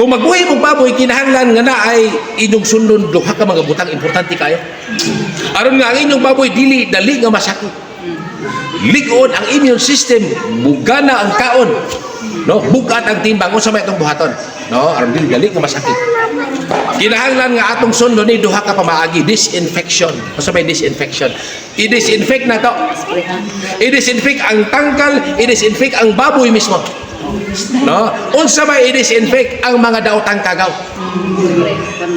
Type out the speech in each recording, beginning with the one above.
Kung magbuhi mong baboy, kinahanglan nga na ay inyong sundon duha ka mga butang importante kayo. Aron nga ang inyong baboy dili dali nga masakit. Ligon ang immune system, bugana ang kaon. No, bugat ang timbang unsa may itong buhaton. No, aron dili dali nga masakit. Kinahanglan nga atong sundon ni duha ka pamaagi, disinfection. Unsa may disinfection? I-disinfect na to. I-disinfect ang tangkal, i-disinfect ang baboy mismo. No? Unsa may i-disinfect ang mga daotang kagaw.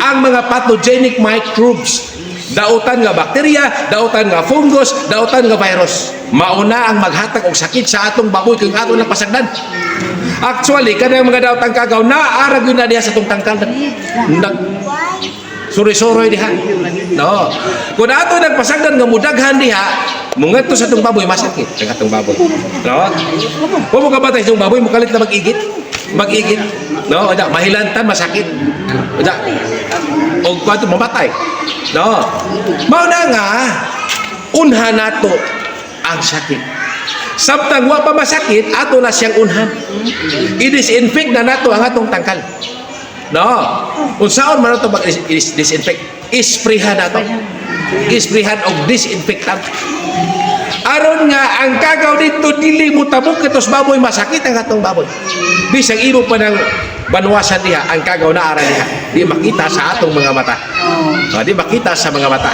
Ang mga pathogenic microbes. Dautan nga bakterya, dautan nga fungus, dautan nga virus. Mauna ang maghatag og sakit sa atong baboy kung ato lang pasagdan. Actually, kanang mga daotang kagaw naarag yun na diha sa atong tangkal. Suri-suroy diha. No. Kung ato nagpasagdan nga mudaghan diha, mungadto sa atong baboy masakit ang atong baboy. No. Kung mo kabatay sa atong baboy, mukalit na mag-igit. Mag-igit. No, ada mahilantan masakit. Ada. Og kanto mamatay. No. Mao na nga unha nato ang sakit. Samtang wa pa masakit, ato na siyang unhan. I-disinfect na nato ang atong tangkal. No. Unsaon man ito mag-disinfect? Isprihan na ito. Isprihan og disinfectant. Aron nga ang kagaw dito dili mo tabok kitos baboy masakit ang atong baboy. Bisag imo pa ng banwasan diha ang kagaw na ara diha. Di makita sa atong mga mata. Di makita sa mga mata.